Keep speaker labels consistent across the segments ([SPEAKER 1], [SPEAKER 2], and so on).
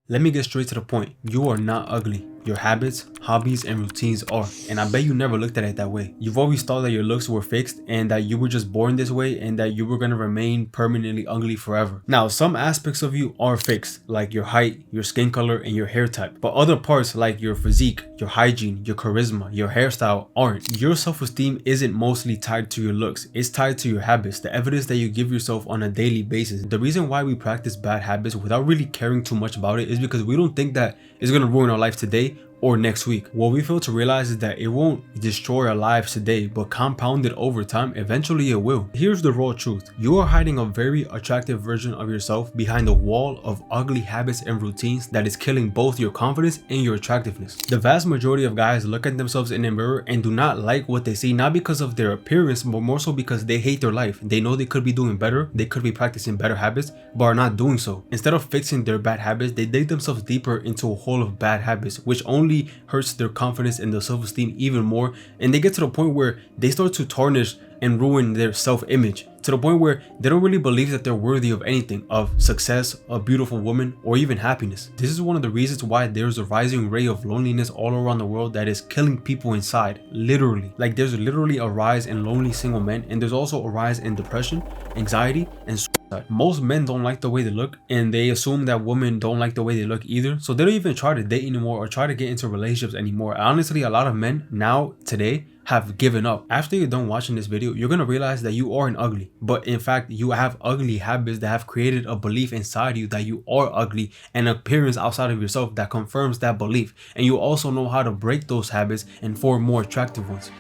[SPEAKER 1] Let me get straight to the point. You are not ugly. Your habits, hobbies, and routines are. And I bet you never looked at it that way. You've always thought that your looks were fixed and that you were just born this way and that you were going to remain permanently ugly forever. Now, some aspects of you are fixed, like your height, your skin color, and your hair type. But other parts like your physique, your hygiene, your charisma, your hairstyle aren't. Your self-esteem isn't mostly tied to your looks. It's tied to your habits, the evidence that you give yourself on a daily basis. The reason why we practice bad habits without really caring too much about it is because we don't think that it's going to ruin our life today or next week. What we fail to realize is that it won't destroy our lives today, but compounded over time, eventually it will. Here's the raw truth. You are hiding a very attractive version of yourself behind a wall of ugly habits and routines that is killing both your confidence and your attractiveness. The vast majority of guys look at themselves in a mirror and do not like what they see, not because of their appearance, but more so because they hate their life. They know they could be doing better, they could be practicing better habits, but are not doing so. Instead of fixing their bad habits, they dig themselves deeper into a hole of bad habits, which only hurts their confidence and their self-esteem even more, and they get to the point where they start to tarnish and ruin their self-image to the point where they don't really believe that they're worthy of anything, of success, a beautiful woman, or even happiness. This is one of the reasons why there's a rising rate of loneliness all around the world that is killing people inside, literally. Like, there's literally a rise in lonely single men, and there's also a rise in depression, anxiety, and suicide. Most men don't like the way they look, and they assume that women don't like the way they look either, so they don't even try to date anymore or try to get into relationships anymore. Honestly, a lot of men now, today, have given up. After you're done watching this video, you're gonna realize that you aren't ugly, but in fact you have ugly habits that have created a belief inside you that you are ugly, and an appearance outside of yourself that confirms that belief, and you also know how to break those habits and form more attractive ones.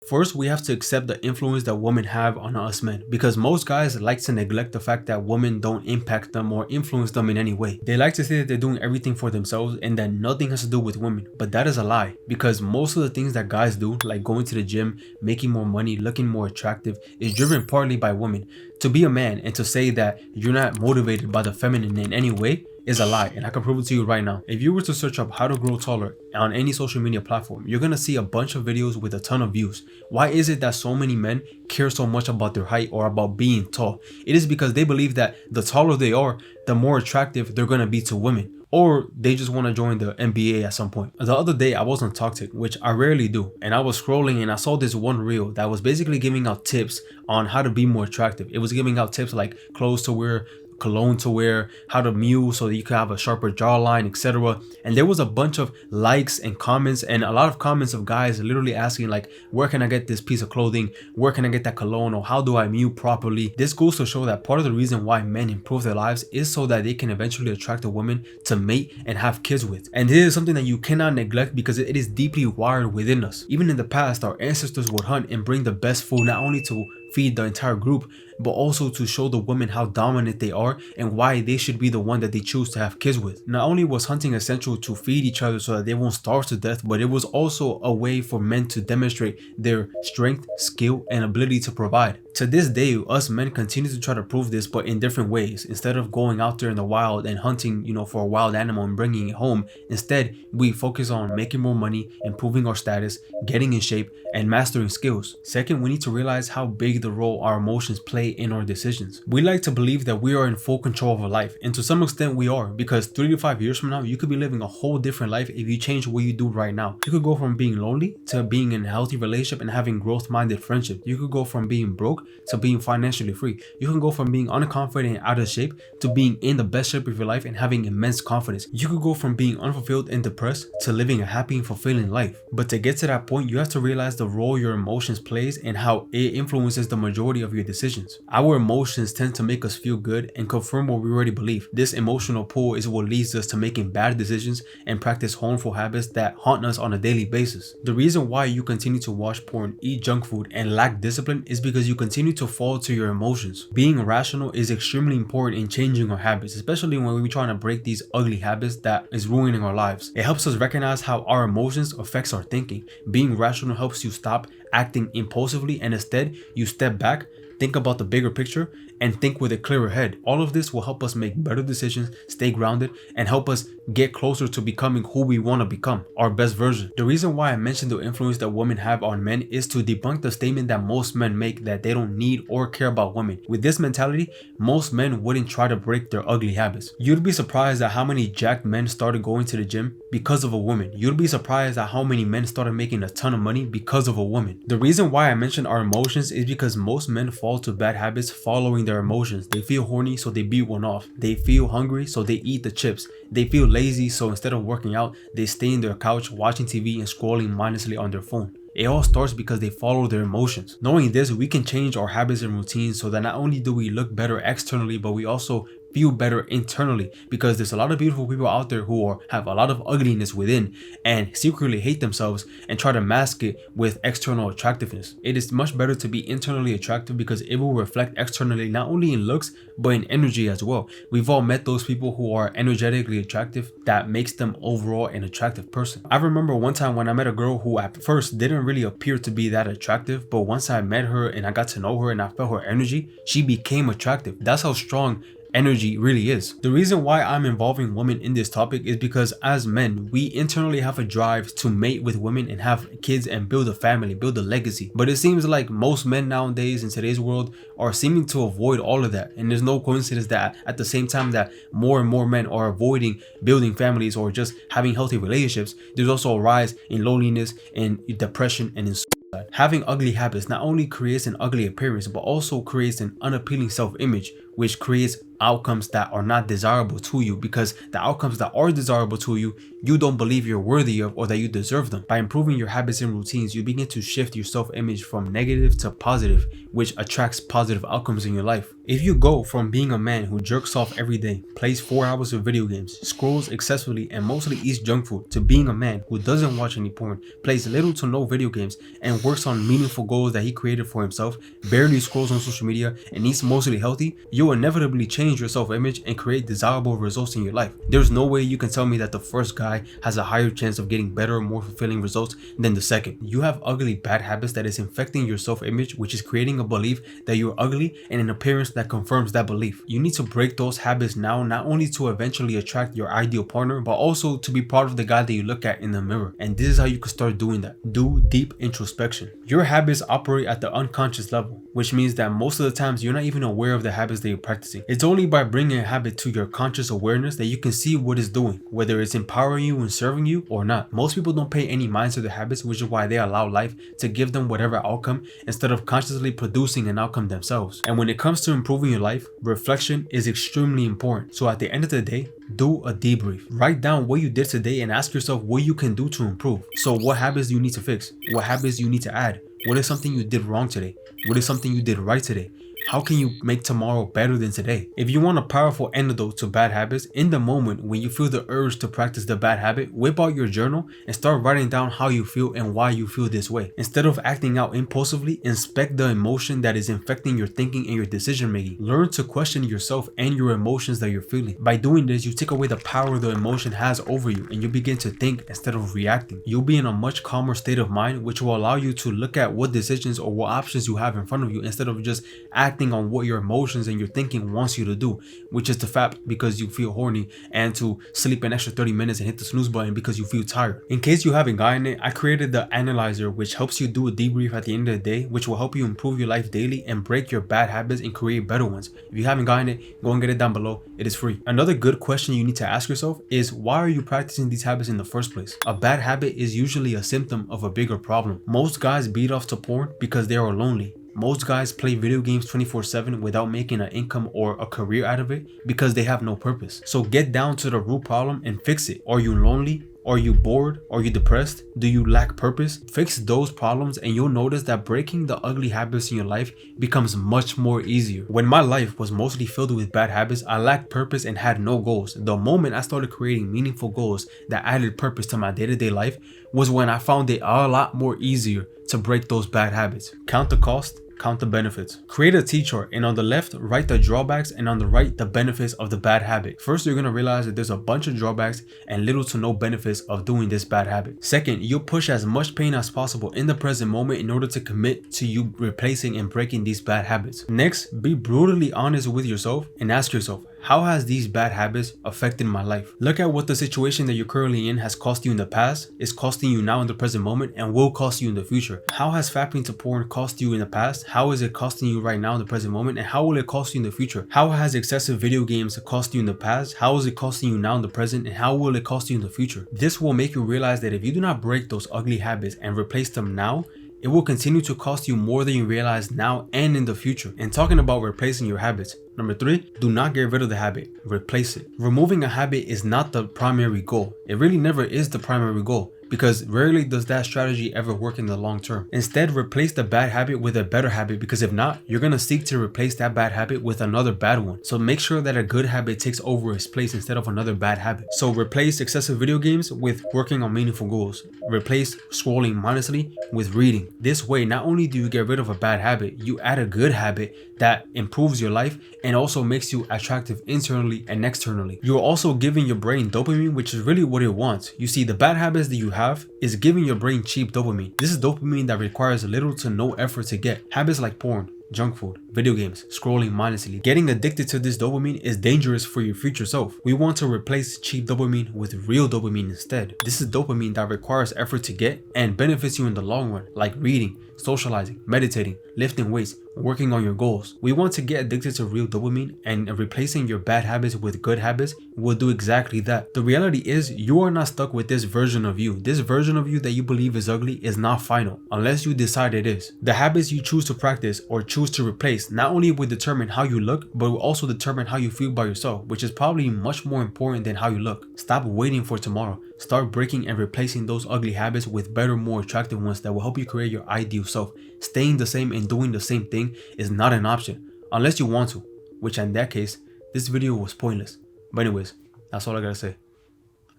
[SPEAKER 1] First, we have to accept the influence that women have on us men, because most guys like to neglect the fact that women don't impact them or influence them in any way. They like to say that they're doing everything for themselves and that nothing has to do with women, but that is a lie, because most of the things that guys do, like going to the gym, making more money, looking more attractive, is driven partly by women. To be a man and to say that you're not motivated by the feminine in any way is a lie, and I can prove it to you right now. If you were to search up how to grow taller on any social media platform, you're gonna see a bunch of videos with a ton of views. Why is it that so many men care so much about their height or about being tall? It is because they believe that the taller they are, the more attractive they're gonna be to women, or they just want to join the NBA at some point. The other day I was on TikTok, which I rarely do, and I was scrolling and I saw this one reel that was basically giving out tips on how to be more attractive. It was giving out tips like clothes to wear, cologne to wear, how to mew so that you can have a sharper jawline, etc. And there was a bunch of likes and comments, and a lot of comments of guys literally asking like, where can I get this piece of clothing, where can I get that cologne, or how do I mew properly? This goes to show that part of the reason why men improve their lives is so that they can eventually attract a woman to mate and have kids with. And this is something that you cannot neglect because it is deeply wired within us. Even in the past, our ancestors would hunt and bring the best food, not only to feed the entire group, but also to show the women how dominant they are and why they should be the one that they choose to have kids with. Not only was hunting essential to feed each other so that they won't starve to death, but it was also a way for men to demonstrate their strength, skill, and ability to provide. To this day, us men continue to try to prove this, but in different ways. Instead of going out there in the wild and hunting, for a wild animal and bringing it home, instead we focus on making more money, improving our status, getting in shape, and mastering skills. Second, we need to realize how big the role our emotions play in our decisions. We like to believe that we are in full control of our life, and to some extent we are, because 3 to 5 years from now, you could be living a whole different life if you change what you do right now. You could go from being lonely to being in a healthy relationship and having growth-minded friendship. You could go from being broke to being financially free. You can go from being unconfident and out of shape to being in the best shape of your life and having immense confidence. You could go from being unfulfilled and depressed to living a happy and fulfilling life. But to get to that point, you have to realize the role your emotions plays and how it influences the majority of your decisions. Our emotions tend to make us feel good and confirm what we already believe. This emotional pull is what leads us to making bad decisions and practice harmful habits that haunt us on a daily basis. The reason why you continue to watch porn, eat junk food, and lack discipline is because you continue to fall to your emotions. Being rational is extremely important in changing our habits, especially when we're trying to break these ugly habits that is ruining our lives. It helps us recognize how our emotions affects our thinking. Being rational helps you stop acting impulsively and instead you step back, think about the bigger picture, and think with a clearer head. All of this will help us make better decisions, stay grounded, and help us get closer to becoming who we want to become, our best version. The reason why I mentioned the influence that women have on men is to debunk the statement that most men make that they don't need or care about women. With this mentality, most men wouldn't try to break their ugly habits. You'd be surprised at how many jacked men started going to the gym because of a woman. You'd be surprised at how many men started making a ton of money because of a woman. The reason why I mentioned our emotions is because most men fall to bad habits following their emotions. They feel horny, so they beat one off. They feel hungry, so they eat the chips. They feel lazy, so instead of working out, they stay in their couch watching TV and scrolling mindlessly on their phone. It all starts because they follow their emotions. Knowing this, we can change our habits and routines so that not only do we look better externally, but we also feel better internally, because there's a lot of beautiful people out there who have a lot of ugliness within and secretly hate themselves and try to mask it with external attractiveness. It is much better to be internally attractive because it will reflect externally, not only in looks but in energy as well. We've all met those people who are energetically attractive that makes them overall an attractive person. I remember one time when I met a girl who at first didn't really appear to be that attractive, but once I met her and I got to know her and I felt her energy, she became attractive. That's how strong energy really is. The reason why I'm involving women in this topic is because as men, we internally have a drive to mate with women and have kids and build a family, build a legacy. But it seems like most men nowadays in today's world are seeming to avoid all of that. And there's no coincidence that at the same time that more and more men are avoiding building families or just having healthy relationships, there's also a rise in loneliness and depression and in suicide. Having ugly habits not only creates an ugly appearance, but also creates an unappealing self-image, which creates outcomes that are not desirable to you, because the outcomes that are desirable to you, you don't believe you're worthy of or that you deserve them. By improving your habits and routines, you begin to shift your self-image from negative to positive, which attracts positive outcomes in your life. If you go from being a man who jerks off every day, plays 4 hours of video games, scrolls excessively, and mostly eats junk food, to being a man who doesn't watch any porn, plays little to no video games, and works on meaningful goals that he created for himself, barely scrolls on social media, and eats mostly healthy, you will inevitably change your self-image and create desirable results in your life. There's no way you can tell me that the first guy has a higher chance of getting better, more fulfilling results than the second. You have ugly bad habits that is infecting your self-image, which is creating a belief that you're ugly and an appearance that confirms that belief. You need to break those habits now, not only to eventually attract your ideal partner, but also to be part of the guy that you look at in the mirror. And this is how you can start doing that. Do deep introspection. Your habits operate at the unconscious level, which means that most of the times you're not even aware of the habits that you're practicing. It's only by bringing a habit to your conscious awareness that you can see what it's doing, whether it's empowering you and serving you or not. Most people don't pay any mind to their habits, which is why they allow life to give them whatever outcome instead of consciously producing an outcome themselves. And when it comes to improving your life, reflection is extremely important. So at the end of the day, do a debrief. Write down what you did today and ask yourself what you can do to improve. So what habits do you need to fix? What habits do you need to add? What is something you did wrong today? What is something you did right today? How can you make tomorrow better than today? If you want a powerful antidote to bad habits, in the moment when you feel the urge to practice the bad habit, whip out your journal and start writing down how you feel and why you feel this way. Instead of acting out impulsively, inspect the emotion that is infecting your thinking and your decision making. Learn to question yourself and your emotions that you're feeling. By doing this, you take away the power the emotion has over you and you begin to think instead of reacting. You'll be in a much calmer state of mind, which will allow you to look at what decisions or what options you have in front of you instead of just acting on what your emotions and your thinking wants you to do, which is to fap because you feel horny and to sleep an extra 30 minutes and hit the snooze button because you feel tired. In case you haven't gotten it, I created the analyzer, which helps you do a debrief at the end of the day, which will help you improve your life daily and break your bad habits and create better ones. If you haven't gotten it, go and get it down below. It is free. Another good question you need to ask yourself is, why are you practicing these habits in the first place? A bad habit is usually a symptom of a bigger problem. Most guys beat off to porn because they are lonely. Most guys play video games 24/7 without making an income or a career out of it because they have no purpose. So get down to the root problem and fix it. Are you lonely? Are you bored? Are you depressed? Do you lack purpose? Fix those problems and you'll notice that breaking the ugly habits in your life becomes much more easier. When my life was mostly filled with bad habits, I lacked purpose and had no goals. The moment I started creating meaningful goals that added purpose to my day-to-day life was when I found it a lot more easier to break those bad habits. Count the cost, count the benefits. Create a T-chart, and on the left, write the drawbacks, and on the right, the benefits of the bad habit. First, you're gonna realize that there's a bunch of drawbacks and little to no benefits of doing this bad habit. Second, you'll push as much pain as possible in the present moment in order to commit to you replacing and breaking these bad habits. Next, be brutally honest with yourself and ask yourself, how has these bad habits affected my life? Look at what the situation that you're currently in has cost you in the past, is costing you now in the present moment, and will cost you in the future. How has fapping to porn cost you in the past? How is it costing you right now in the present moment? And how will it cost you in the future? How has excessive video games cost you in the past? How is it costing you now in the present? And how will it cost you in the future? This will make you realize that if you do not break those ugly habits and replace them now, it will continue to cost you more than you realize now and in the future. And talking about replacing your habits, number 3, do not get rid of the habit, replace it. Removing a habit is not the primary goal. It really never is the primary goal, because rarely does that strategy ever work in the long term. Instead, replace the bad habit with a better habit, because if not, you're gonna seek to replace that bad habit with another bad one. So make sure that a good habit takes over its place instead of another bad habit. So replace excessive video games with working on meaningful goals. Replace scrolling mindlessly with reading. This way, not only do you get rid of a bad habit, you add a good habit that improves your life and also makes you attractive internally and externally. You're also giving your brain dopamine, which is really what it wants. You see, the bad habits that you have is giving your brain cheap dopamine. This is dopamine that requires little to no effort to get. Habits like porn, junk food, video games, scrolling mindlessly. Getting addicted to this dopamine is dangerous for your future self. We want to replace cheap dopamine with real dopamine instead. This is dopamine that requires effort to get and benefits you in the long run, like reading, socializing, meditating, lifting weights, working on your goals. We want to get addicted to real dopamine, and replacing your bad habits with good habits will do exactly that. The reality is, you are not stuck with this version of you. This version of you that you believe is ugly is not final unless you decide it is. The habits you choose to practice or choose to replace not only will determine how you look, but will also determine how you feel by yourself, which is probably much more important than how you look. Stop waiting for tomorrow. Start breaking and replacing those ugly habits with better, more attractive ones that will help you create your ideal self. Staying the same and doing the same thing is not an option unless you want to, which in that case, this video was pointless. But anyways, that's all I gotta say.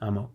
[SPEAKER 1] I'm out.